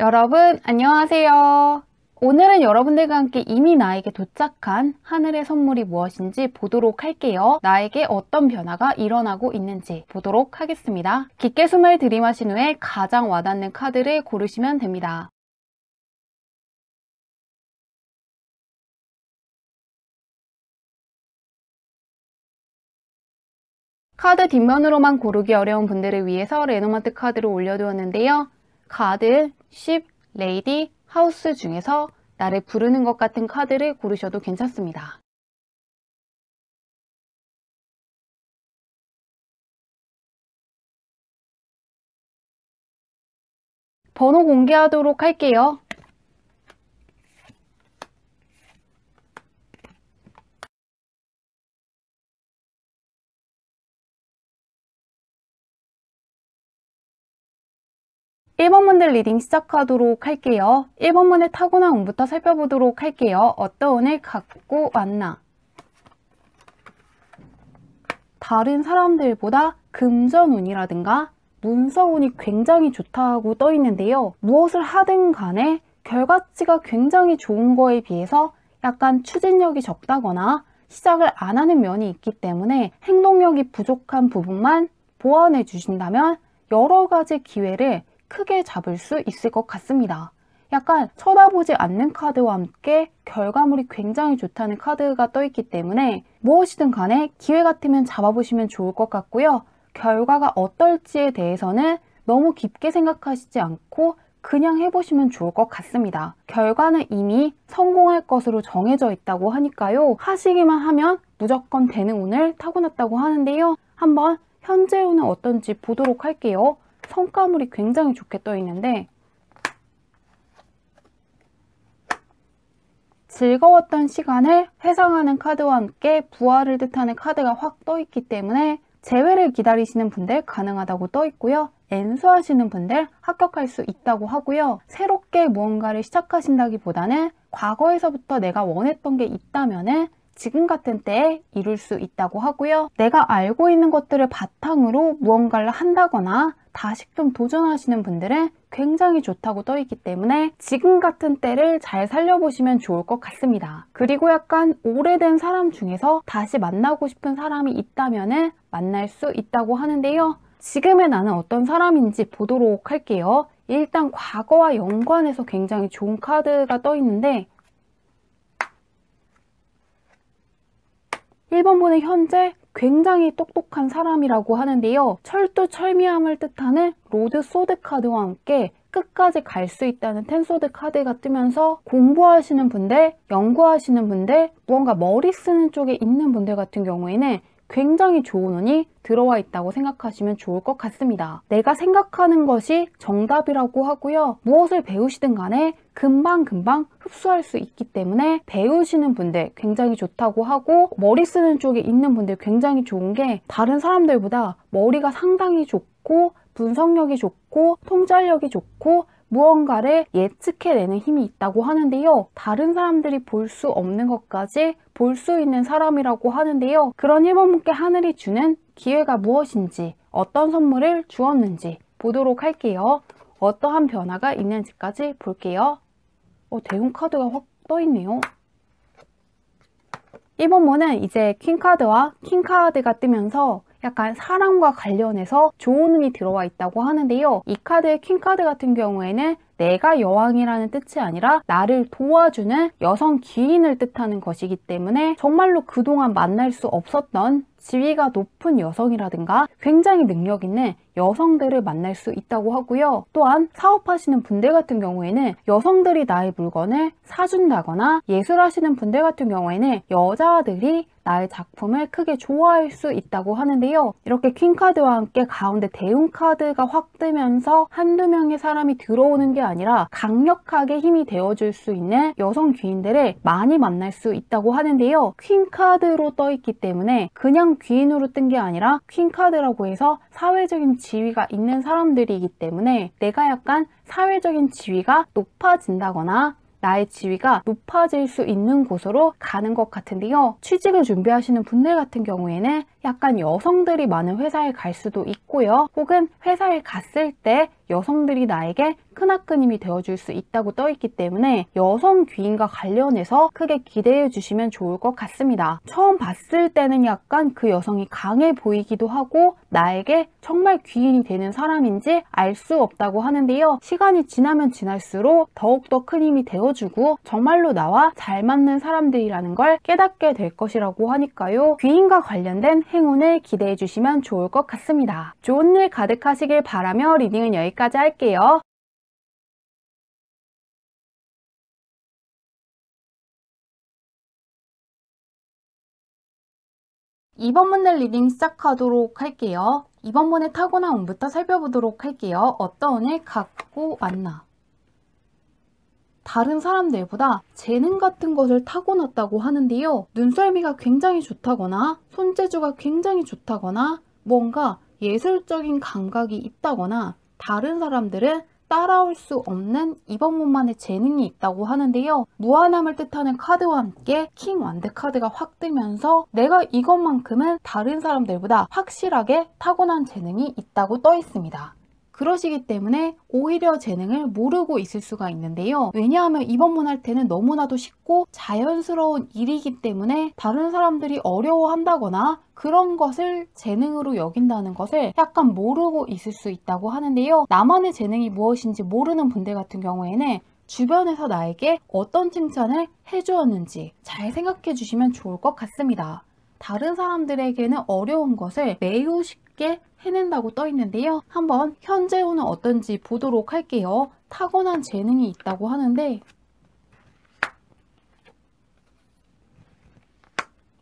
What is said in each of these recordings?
여러분 안녕하세요. 오늘은 여러분들과 함께 이미 나에게 도착한 하늘의 선물이 무엇인지 보도록 할게요. 나에게 어떤 변화가 일어나고 있는지 보도록 하겠습니다. 깊게 숨을 들이마신 후에 가장 와닿는 카드를 고르시면 됩니다. 카드 뒷면으로만 고르기 어려운 분들을 위해서 레노마트 카드를 올려두었는데요. 카드, 쉽, 레이디, 하우스 중에서 나를 부르는 것 같은 카드를 고르셔도 괜찮습니다. 번호 공개하도록 할게요. (1번) 분들 리딩 시작하도록 할게요. (1번) 분의 타고난 운부터 살펴보도록 할게요. 어떤 운을 갖고 왔나? 다른 사람들보다 금전운이라든가 문서운이 굉장히 좋다고 떠 있는데요. 무엇을 하든 간에 결과치가 굉장히 좋은 거에 비해서 약간 추진력이 적다거나 시작을 안 하는 면이 있기 때문에 행동력이 부족한 부분만 보완해 주신다면 여러 가지 기회를 크게 잡을 수 있을 것 같습니다. 약간 쳐다보지 않는 카드와 함께 결과물이 굉장히 좋다는 카드가 떠 있기 때문에 무엇이든 간에 기회 같으면 잡아보시면 좋을 것 같고요. 결과가 어떨지에 대해서는 너무 깊게 생각하시지 않고 그냥 해보시면 좋을 것 같습니다. 결과는 이미 성공할 것으로 정해져 있다고 하니까요. 하시기만 하면 무조건 되는 운을 타고났다고 하는데요. 한번 현재 운은 어떤지 보도록 할게요. 성과물이 굉장히 좋게 떠 있는데 즐거웠던 시간을 회상하는 카드와 함께 부활을 뜻하는 카드가 확 떠 있기 때문에 재회를 기다리시는 분들 가능하다고 떠 있고요. 엔수하시는 분들 합격할 수 있다고 하고요. 새롭게 무언가를 시작하신다기보다는 과거에서부터 내가 원했던 게 있다면은 지금 같은 때에 이룰 수 있다고 하고요. 내가 알고 있는 것들을 바탕으로 무언가를 한다거나 다시금 도전하시는 분들은 굉장히 좋다고 떠 있기 때문에 지금 같은 때를 잘 살려보시면 좋을 것 같습니다. 그리고 약간 오래된 사람 중에서 다시 만나고 싶은 사람이 있다면 만날 수 있다고 하는데요. 지금의 나는 어떤 사람인지 보도록 할게요. 일단 과거와 연관해서 굉장히 좋은 카드가 떠 있는데 1번 분은 현재 굉장히 똑똑한 사람이라고 하는데요. 철두철미함을 뜻하는 로드 소드 카드와 함께 끝까지 갈 수 있다는 텐소드 카드가 뜨면서 공부하시는 분들, 연구하시는 분들, 무언가 머리 쓰는 쪽에 있는 분들 같은 경우에는 굉장히 좋은 운이 들어와 있다고 생각하시면 좋을 것 같습니다. 내가 생각하는 것이 정답이라고 하고요. 무엇을 배우시든 간에 금방금방 흡수할 수 있기 때문에 배우시는 분들 굉장히 좋다고 하고 머리 쓰는 쪽에 있는 분들 굉장히 좋은 게 다른 사람들보다 머리가 상당히 좋고 분석력이 좋고 통찰력이 좋고 무언가를 예측해내는 힘이 있다고 하는데요. 다른 사람들이 볼 수 없는 것까지 볼 수 있는 사람이라고 하는데요. 그런 1번 분께 하늘이 주는 기회가 무엇인지 어떤 선물을 주었는지 보도록 할게요. 어떠한 변화가 있는지까지 볼게요. 대운 카드가 확 떠있네요. 1번 분은 이제 퀸카드와 킹카드가 뜨면서 약간 사랑과 관련해서 좋은 운이 들어와 있다고 하는데요. 이 카드의 퀸카드 같은 경우에는 내가 여왕이라는 뜻이 아니라 나를 도와주는 여성 귀인을 뜻하는 것이기 때문에 정말로 그동안 만날 수 없었던 지위가 높은 여성이라든가 굉장히 능력 있는 여성들을 만날 수 있다고 하고요. 또한 사업하시는 분들 같은 경우에는 여성들이 나의 물건을 사준다거나 예술하시는 분들 같은 경우에는 여자들이 나의 작품을 크게 좋아할 수 있다고 하는데요. 이렇게 퀸카드와 함께 가운데 대운카드가 확 뜨면서 한두 명의 사람이 들어오는 게 아니라 강력하게 힘이 되어줄 수 있는 여성 귀인들을 많이 만날 수 있다고 하는데요. 퀸카드로 떠 있기 때문에 그냥 귀인으로 뜬 게 아니라 퀸카드라고 해서 사회적인 지위가 있는 사람들이기 때문에 내가 약간 사회적인 지위가 높아진다거나 나의 지위가 높아질 수 있는 곳으로 가는 것 같은데요. 취직을 준비하시는 분들 같은 경우에는 약간 여성들이 많은 회사에 갈 수도 있고요. 혹은 회사에 갔을 때 여성들이 나에게 크나큰 힘이 되어줄 수 있다고 떠있기 때문에 여성 귀인과 관련해서 크게 기대해 주시면 좋을 것 같습니다. 처음 봤을 때는 약간 그 여성이 강해 보이기도 하고 나에게 정말 귀인이 되는 사람인지 알 수 없다고 하는데요. 시간이 지나면 지날수록 더욱더 큰 힘이 되어주고 정말로 나와 잘 맞는 사람들이라는 걸 깨닫게 될 것이라고 하니까요. 귀인과 관련된 행운을 기대해 주시면 좋을 것 같습니다. 좋은 일 가득하시길 바라며 리딩은 여기까지 할게요. 이번 문의 리딩 시작하도록 할게요. 이번 문의 타고난 운부터 살펴보도록 할게요. 어떤 운을 갖고 왔나? 다른 사람들보다 재능 같은 것을 타고났다고 하는데요. 눈썰미가 굉장히 좋다거나 손재주가 굉장히 좋다거나 뭔가 예술적인 감각이 있다거나 다른 사람들은 따라올 수 없는 이번 문만의 재능이 있다고 하는데요. 무한함을 뜻하는 카드와 함께 킹 완드 카드가 확 뜨면서 내가 이것만큼은 다른 사람들보다 확실하게 타고난 재능이 있다고 떠 있습니다. 그러시기 때문에 오히려 재능을 모르고 있을 수가 있는데요. 왜냐하면 이번 문 할 때는 너무나도 쉽고 자연스러운 일이기 때문에 다른 사람들이 어려워한다거나 그런 것을 재능으로 여긴다는 것을 약간 모르고 있을 수 있다고 하는데요. 나만의 재능이 무엇인지 모르는 분들 같은 경우에는 주변에서 나에게 어떤 칭찬을 해주었는지 잘 생각해 주시면 좋을 것 같습니다. 다른 사람들에게는 어려운 것을 매우 쉽게 해낸다고 떠 있는데요. 한번 현재 운은 어떤지 보도록 할게요. 타고난 재능이 있다고 하는데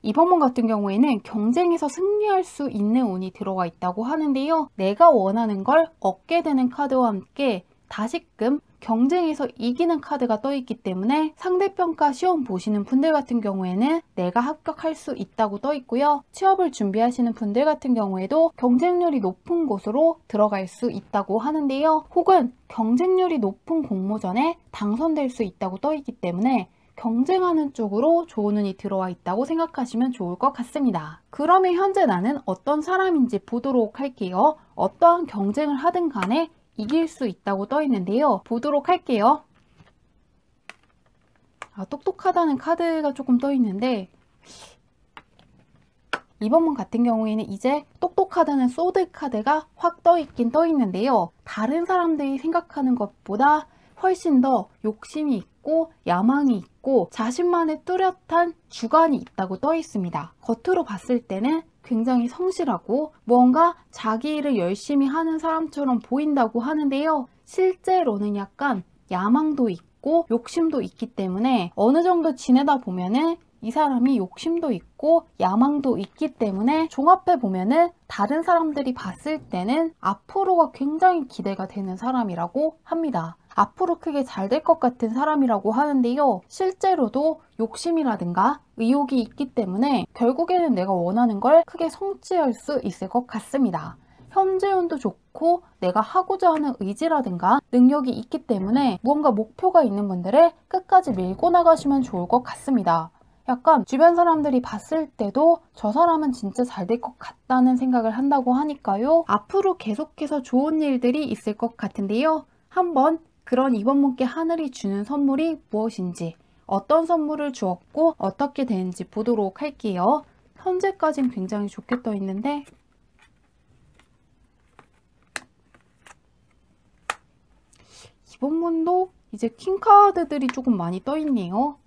이번 문 같은 경우에는 경쟁에서 승리할 수 있는 운이 들어가 있다고 하는데요. 내가 원하는 걸 얻게 되는 카드와 함께 다시금 경쟁에서 이기는 카드가 떠 있기 때문에 상대평가 시험 보시는 분들 같은 경우에는 내가 합격할 수 있다고 떠 있고요. 취업을 준비하시는 분들 같은 경우에도 경쟁률이 높은 곳으로 들어갈 수 있다고 하는데요. 혹은 경쟁률이 높은 공모전에 당선될 수 있다고 떠 있기 때문에 경쟁하는 쪽으로 좋은 운이 들어와 있다고 생각하시면 좋을 것 같습니다. 그러면 현재 나는 어떤 사람인지 보도록 할게요. 어떠한 경쟁을 하든 간에 이길 수 있다고 떠 있는데요. 보도록 할게요. 똑똑하다는 카드가 조금 떠 있는데 이번 문 같은 경우에는 이제 똑똑하다는 소드 카드가 확 떠 있긴 떠 있는데요. 다른 사람들이 생각하는 것보다 훨씬 더 욕심이 있고 야망이 있고 자신만의 뚜렷한 주관이 있다고 떠 있습니다. 겉으로 봤을 때는 굉장히 성실하고 뭔가 자기 일을 열심히 하는 사람처럼 보인다고 하는데요. 실제로는 약간 야망도 있고 욕심도 있기 때문에 어느 정도 지내다 보면은 이 사람이 욕심도 있고 야망도 있기 때문에 종합해 보면은 다른 사람들이 봤을 때는 앞으로가 굉장히 기대가 되는 사람이라고 합니다. 앞으로 크게 잘 될 것 같은 사람이라고 하는데요. 실제로도 욕심이라든가 의욕이 있기 때문에 결국에는 내가 원하는 걸 크게 성취할 수 있을 것 같습니다. 현재 운도 좋고 내가 하고자 하는 의지라든가 능력이 있기 때문에 무언가 목표가 있는 분들을 끝까지 밀고 나가시면 좋을 것 같습니다. 약간 주변 사람들이 봤을 때도 저 사람은 진짜 잘 될 것 같다는 생각을 한다고 하니까요. 앞으로 계속해서 좋은 일들이 있을 것 같은데요. 한번 그런 이번 문께 하늘이 주는 선물이 무엇인지 어떤 선물을 주었고 어떻게 되는지 보도록 할게요. 현재까지는 굉장히 좋게 떠 있는데 이번 문도 이제 킹카드들이 조금 많이 떠 있네요.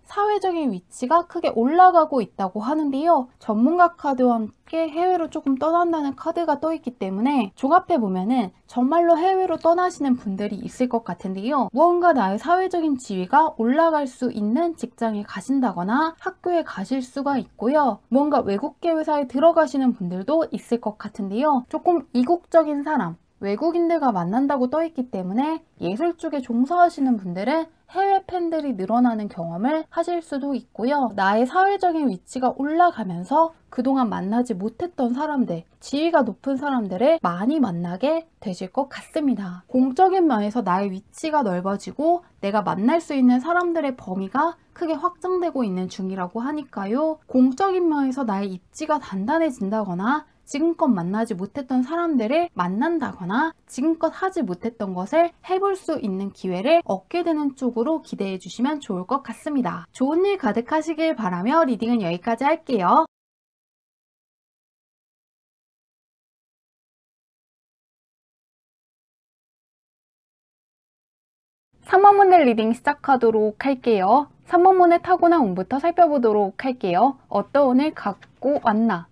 사회적인 위치가 크게 올라가고 있다고 하는데요. 전문가 카드와 함께 해외로 조금 떠난다는 카드가 떠 있기 때문에 종합해보면은 정말로 해외로 떠나시는 분들이 있을 것 같은데요. 무언가 나의 사회적인 지위가 올라갈 수 있는 직장에 가신다거나 학교에 가실 수가 있고요. 무언가 외국계 회사에 들어가시는 분들도 있을 것 같은데요. 조금 이국적인 사람, 외국인들과 만난다고 떠 있기 때문에 예술 쪽에 종사하시는 분들은 해외 팬들이 늘어나는 경험을 하실 수도 있고요. 나의 사회적인 위치가 올라가면서 그동안 만나지 못했던 사람들, 지위가 높은 사람들을 많이 만나게 되실 것 같습니다. 공적인 면에서 나의 위치가 넓어지고 내가 만날 수 있는 사람들의 범위가 크게 확장되고 있는 중이라고 하니까요. 공적인 면에서 나의 입지가 단단해진다거나 지금껏 만나지 못했던 사람들을 만난다거나 지금껏 하지 못했던 것을 해볼 수 있는 기회를 얻게 되는 쪽으로 기대해 주시면 좋을 것 같습니다. 좋은 일 가득하시길 바라며 리딩은 여기까지 할게요. 3번 문제 리딩 시작하도록 할게요. 3번 문의 타고난 운부터 살펴보도록 할게요. 어떤 운을 갖고 왔나?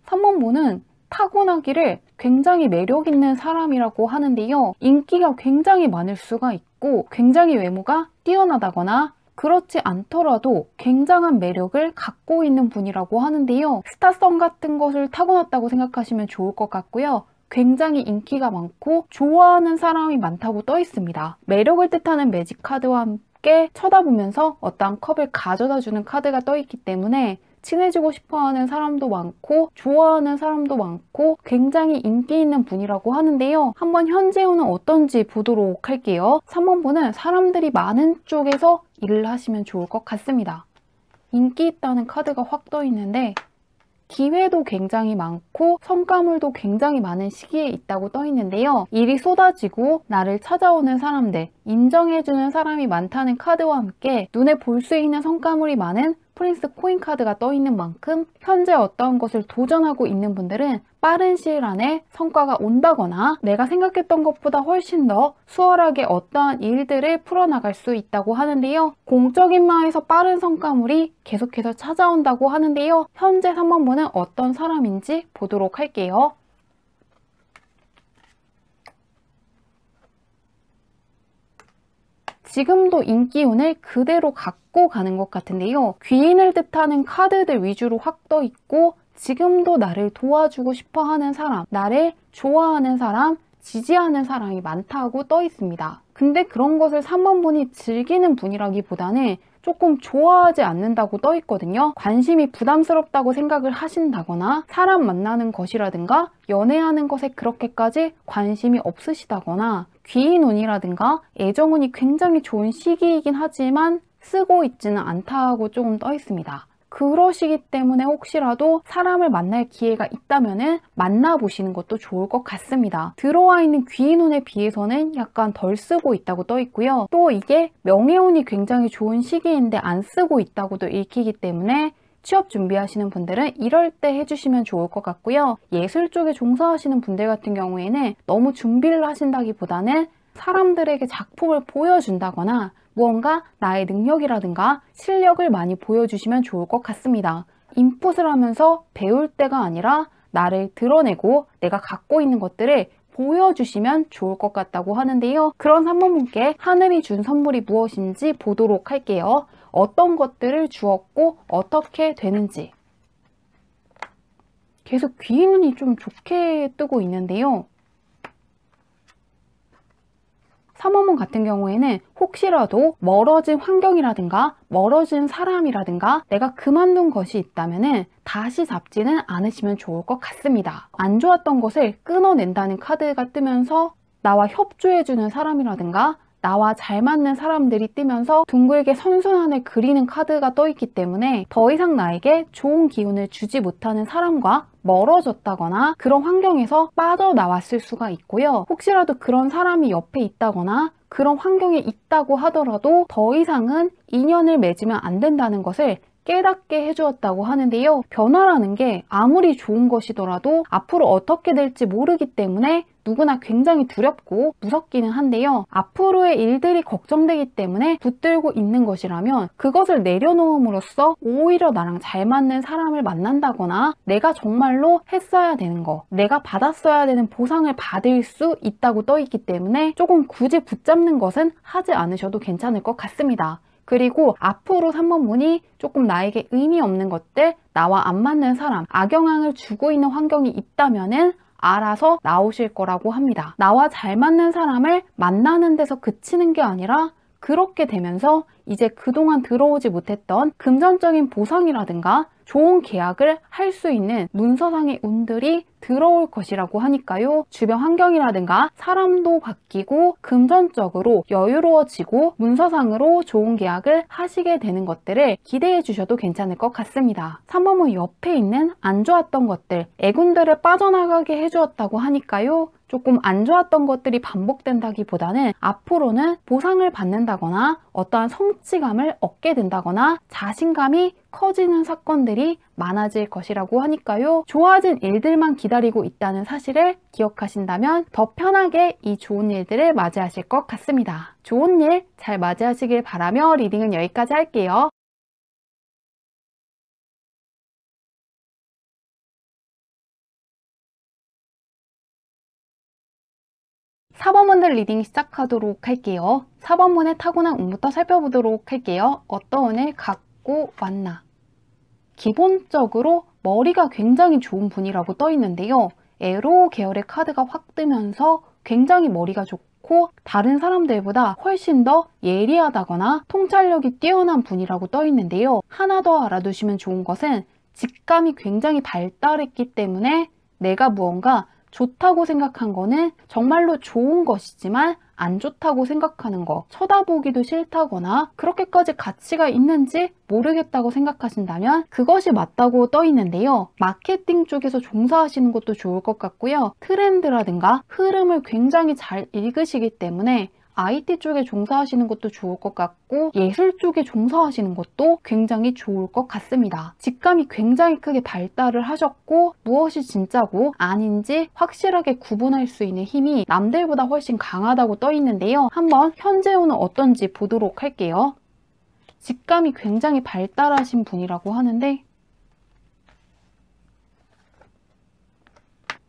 3번 문은 타고나기를 굉장히 매력 있는 사람이라고 하는데요. 인기가 굉장히 많을 수가 있고 굉장히 외모가 뛰어나다거나 그렇지 않더라도 굉장한 매력을 갖고 있는 분이라고 하는데요. 스타성 같은 것을 타고났다고 생각하시면 좋을 것 같고요. 굉장히 인기가 많고 좋아하는 사람이 많다고 떠 있습니다. 매력을 뜻하는 매직 카드와 함께 쳐다보면서 어떠한 컵을 가져다 주는 카드가 떠 있기 때문에 친해지고 싶어하는 사람도 많고 좋아하는 사람도 많고 굉장히 인기 있는 분이라고 하는데요. 한번 현재 운은 어떤지 보도록 할게요. 3번 분은 사람들이 많은 쪽에서 일을 하시면 좋을 것 같습니다. 인기 있다는 카드가 확 떠 있는데 기회도 굉장히 많고 성과물도 굉장히 많은 시기에 있다고 떠 있는데요. 일이 쏟아지고 나를 찾아오는 사람들, 인정해주는 사람이 많다는 카드와 함께 눈에 볼 수 있는 성과물이 많은 프린스 코인 카드가 떠 있는 만큼 현재 어떠한 것을 도전하고 있는 분들은 빠른 시일 안에 성과가 온다거나 내가 생각했던 것보다 훨씬 더 수월하게 어떠한 일들을 풀어나갈 수 있다고 하는데요. 공적인 마에서 빠른 성과물이 계속해서 찾아온다고 하는데요. 현재 3번 분은 어떤 사람인지 보도록 할게요. 지금도 인기운을 그대로 갖고 가는 것 같은데요. 귀인을 뜻하는 카드들 위주로 확 떠 있고 지금도 나를 도와주고 싶어 하는 사람, 나를 좋아하는 사람, 지지하는 사람이 많다고 떠 있습니다. 근데 그런 것을 3번 분이 즐기는 분이라기보다는 조금 좋아하지 않는다고 떠 있거든요. 관심이 부담스럽다고 생각을 하신다거나 사람 만나는 것이라든가 연애하는 것에 그렇게까지 관심이 없으시다거나 귀인운이라든가 애정운이 굉장히 좋은 시기이긴 하지만 쓰고 있지는 않다고 조금 떠 있습니다. 그러시기 때문에 혹시라도 사람을 만날 기회가 있다면 만나보시는 것도 좋을 것 같습니다. 들어와 있는 귀인운에 비해서는 약간 덜 쓰고 있다고 떠 있고요. 또 이게 명예운이 굉장히 좋은 시기인데 안 쓰고 있다고도 읽히기 때문에 취업 준비하시는 분들은 이럴 때 해주시면 좋을 것 같고요. 예술 쪽에 종사하시는 분들 같은 경우에는 너무 준비를 하신다기보다는 사람들에게 작품을 보여준다거나 무언가 나의 능력이라든가 실력을 많이 보여주시면 좋을 것 같습니다. 인풋을 하면서 배울 때가 아니라 나를 드러내고 내가 갖고 있는 것들을 보여주시면 좋을 것 같다고 하는데요. 그런 3번 분께 하늘이 준 선물이 무엇인지 보도록 할게요. 어떤 것들을 주었고 어떻게 되는지. 계속 귀인운이 좀 좋게 뜨고 있는데요. 3번문 같은 경우에는 혹시라도 멀어진 환경이라든가 멀어진 사람이라든가 내가 그만둔 것이 있다면 다시 잡지는 않으시면 좋을 것 같습니다. 안 좋았던 것을 끊어낸다는 카드가 뜨면서 나와 협조해주는 사람이라든가 나와 잘 맞는 사람들이 뜨면서 둥글게 선순환을 그리는 카드가 떠 있기 때문에 더 이상 나에게 좋은 기운을 주지 못하는 사람과 멀어졌다거나 그런 환경에서 빠져나왔을 수가 있고요. 혹시라도 그런 사람이 옆에 있다거나 그런 환경에 있다고 하더라도 더 이상은 인연을 맺으면 안 된다는 것을 깨닫게 해주었다고 하는데요. 변화라는 게 아무리 좋은 것이더라도 앞으로 어떻게 될지 모르기 때문에 누구나 굉장히 두렵고 무섭기는 한데요. 앞으로의 일들이 걱정되기 때문에 붙들고 있는 것이라면 그것을 내려놓음으로써 오히려 나랑 잘 맞는 사람을 만난다거나 내가 정말로 했어야 되는 거, 내가 받았어야 되는 보상을 받을 수 있다고 떠 있기 때문에 조금 굳이 붙잡는 것은 하지 않으셔도 괜찮을 것 같습니다. 그리고 앞으로 3번문이 조금 나에게 의미 없는 것들, 나와 안 맞는 사람, 악영향을 주고 있는 환경이 있다면은 알아서 나오실 거라고 합니다. 나와 잘 맞는 사람을 만나는 데서 그치는 게 아니라 그렇게 되면서 이제 그동안 들어오지 못했던 금전적인 보상이라든가 좋은 계약을 할 수 있는 문서상의 운들이 들어올 것이라고 하니까요. 주변 환경이라든가 사람도 바뀌고 금전적으로 여유로워지고 문서상으로 좋은 계약을 하시게 되는 것들을 기대해 주셔도 괜찮을 것 같습니다. 3번은 옆에 있는 안 좋았던 것들, 애군들을 빠져나가게 해주었다고 하니까요. 조금 안 좋았던 것들이 반복된다기보다는 앞으로는 보상을 받는다거나 어떠한 성취감을 얻게 된다거나 자신감이 커지는 사건들이 많아질 것이라고 하니까요. 좋아진 일들만 기다리고 있다는 사실을 기억하신다면 더 편하게 이 좋은 일들을 맞이하실 것 같습니다. 좋은 일 잘 맞이하시길 바라며 리딩은 여기까지 할게요. 4번문들 리딩 시작하도록 할게요. 4번문의 타고난 운부터 살펴보도록 할게요. 어떤 운을 갖고 왔나? 기본적으로 머리가 굉장히 좋은 분이라고 떠 있는데요. 에로 계열의 카드가 확 뜨면서 굉장히 머리가 좋고 다른 사람들보다 훨씬 더 예리하다거나 통찰력이 뛰어난 분이라고 떠 있는데요. 하나 더 알아두시면 좋은 것은 직감이 굉장히 발달했기 때문에 내가 무언가 좋다고 생각한 거는 정말로 좋은 것이지만 안 좋다고 생각하는 거, 쳐다보기도 싫다거나 그렇게까지 가치가 있는지 모르겠다고 생각하신다면 그것이 맞다고 떠 있는데요. 마케팅 쪽에서 종사하시는 것도 좋을 것 같고요. 트렌드라든가 흐름을 굉장히 잘 읽으시기 때문에 IT 쪽에 종사하시는 것도 좋을 것 같고 예술 쪽에 종사하시는 것도 굉장히 좋을 것 같습니다. 직감이 굉장히 크게 발달을 하셨고 무엇이 진짜고 아닌지 확실하게 구분할 수 있는 힘이 남들보다 훨씬 강하다고 떠 있는데요. 한번 현재 운은 어떤지 보도록 할게요. 직감이 굉장히 발달하신 분이라고 하는데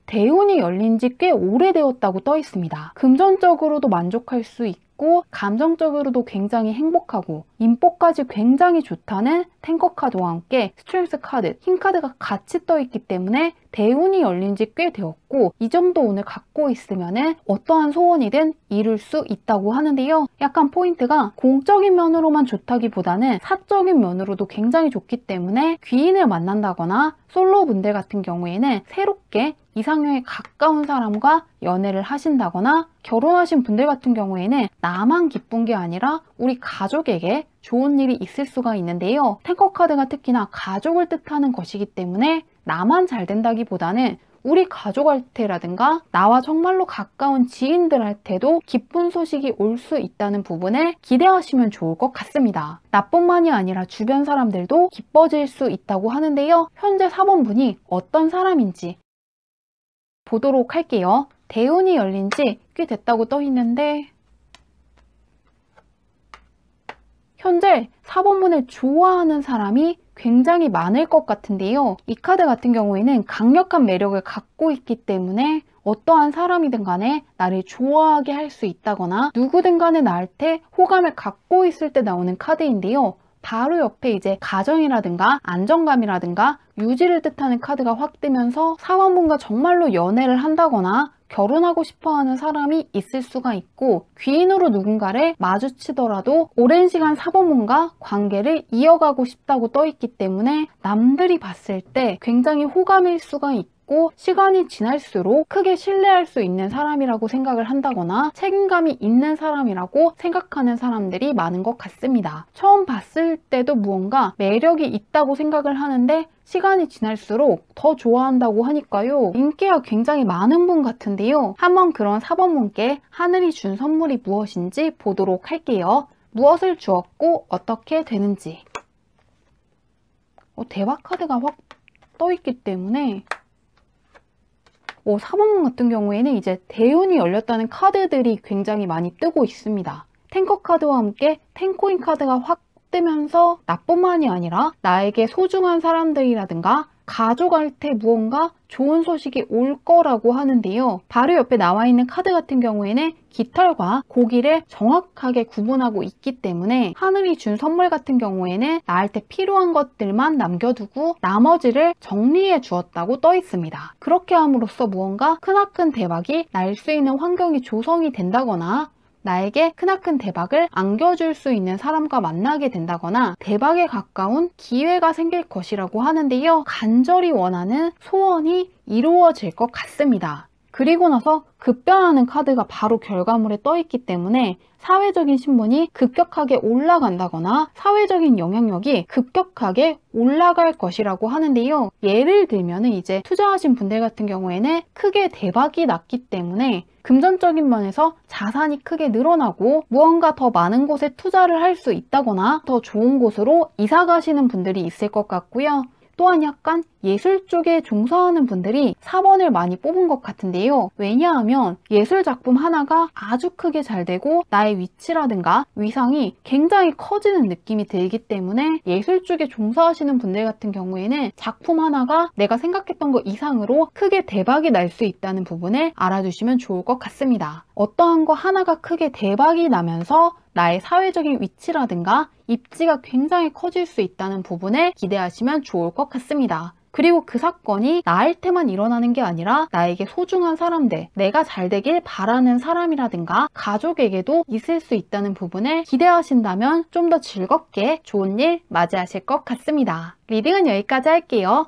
대운이 열린 지 꽤 오래되었다고 떠 있습니다. 금전적으로도 만족할 수 있고 감정적으로도 굉장히 행복하고 인복까지 굉장히 좋다는 탱커 카드와 함께 스트렝스 카드, 흰 카드가 같이 떠 있기 때문에 대운이 열린 지 꽤 되었고 이 정도 운을 갖고 있으면 어떠한 소원이든 이룰 수 있다고 하는데요. 약간 포인트가 공적인 면으로만 좋다기보다는 사적인 면으로도 굉장히 좋기 때문에 귀인을 만난다거나 솔로 분들 같은 경우에는 새롭게 이상형에 가까운 사람과 연애를 하신다거나 결혼하신 분들 같은 경우에는 나만 기쁜 게 아니라 우리 가족에게 좋은 일이 있을 수가 있는데요. 탱커 카드가 특히나 가족을 뜻하는 것이기 때문에 나만 잘 된다기보다는 우리 가족한테라든가 나와 정말로 가까운 지인들한테도 기쁜 소식이 올 수 있다는 부분을 기대하시면 좋을 것 같습니다. 나뿐만이 아니라 주변 사람들도 기뻐질 수 있다고 하는데요. 현재 4번 분이 어떤 사람인지 보도록 할게요. 대운이 열린 지 꽤 됐다고 떠 있는데 현재 4번문을 좋아하는 사람이 굉장히 많을 것 같은데요. 이 카드 같은 경우에는 강력한 매력을 갖고 있기 때문에 어떠한 사람이든 간에 나를 좋아하게 할 수 있다거나 누구든 간에 나한테 호감을 갖고 있을 때 나오는 카드인데요. 바로 옆에 이제 가정이라든가 안정감이라든가 유지를 뜻하는 카드가 확 뜨면서 4번분과 정말로 연애를 한다거나 결혼하고 싶어하는 사람이 있을 수가 있고 귀인으로 누군가를 마주치더라도 오랜 시간 4번분과 관계를 이어가고 싶다고 떠 있기 때문에 남들이 봤을 때 굉장히 호감일 수가 있고 시간이 지날수록 크게 신뢰할 수 있는 사람이라고 생각을 한다거나 책임감이 있는 사람이라고 생각하는 사람들이 많은 것 같습니다. 처음 봤을 때도 무언가 매력이 있다고 생각을 하는데 시간이 지날수록 더 좋아한다고 하니까요. 인기가 굉장히 많은 분 같은데요. 한번 그런 4번분께 하늘이 준 선물이 무엇인지 보도록 할게요. 무엇을 주었고 어떻게 되는지. 대박 카드가 확 떠있기 때문에 4번분 같은 경우에는 이제 대운이 열렸다는 카드들이 굉장히 많이 뜨고 있습니다. 탱커 카드와 함께 탱코인 카드가 확 뜨면서 나뿐만이 아니라 나에게 소중한 사람들이라든가 가족한테 무언가 좋은 소식이 올 거라고 하는데요. 바로 옆에 나와 있는 카드 같은 경우에는 깃털과 고기를 정확하게 구분하고 있기 때문에 하늘이 준 선물 같은 경우에는 나한테 필요한 것들만 남겨두고 나머지를 정리해 주었다고 떠 있습니다. 그렇게 함으로써 무언가 크나큰 대박이 날 수 있는 환경이 조성이 된다거나 나에게 크나큰 대박을 안겨줄 수 있는 사람과 만나게 된다거나 대박에 가까운 기회가 생길 것이라고 하는데요. 간절히 원하는 소원이 이루어질 것 같습니다. 그리고 나서 급변하는 카드가 바로 결과물에 떠있기 때문에 사회적인 신분이 급격하게 올라간다거나 사회적인 영향력이 급격하게 올라갈 것이라고 하는데요. 예를 들면 이제 투자하신 분들 같은 경우에는 크게 대박이 났기 때문에 금전적인 면에서 자산이 크게 늘어나고 무언가 더 많은 곳에 투자를 할 수 있다거나 더 좋은 곳으로 이사 가시는 분들이 있을 것 같고요. 또한 약간 예술 쪽에 종사하는 분들이 4번을 많이 뽑은 것 같은데요. 왜냐하면 예술 작품 하나가 아주 크게 잘 되고 나의 위치라든가 위상이 굉장히 커지는 느낌이 들기 때문에 예술 쪽에 종사하시는 분들 같은 경우에는 작품 하나가 내가 생각했던 것 이상으로 크게 대박이 날 수 있다는 부분을 알아두시면 좋을 것 같습니다. 어떠한 거 하나가 크게 대박이 나면서 나의 사회적인 위치라든가 입지가 굉장히 커질 수 있다는 부분을 기대하시면 좋을 것 같습니다. 그리고 그 사건이 나한테만 일어나는 게 아니라 나에게 소중한 사람들, 내가 잘 되길 바라는 사람이라든가 가족에게도 있을 수 있다는 부분을 기대하신다면 좀 더 즐겁게 좋은 일 맞이하실 것 같습니다. 리딩은 여기까지 할게요.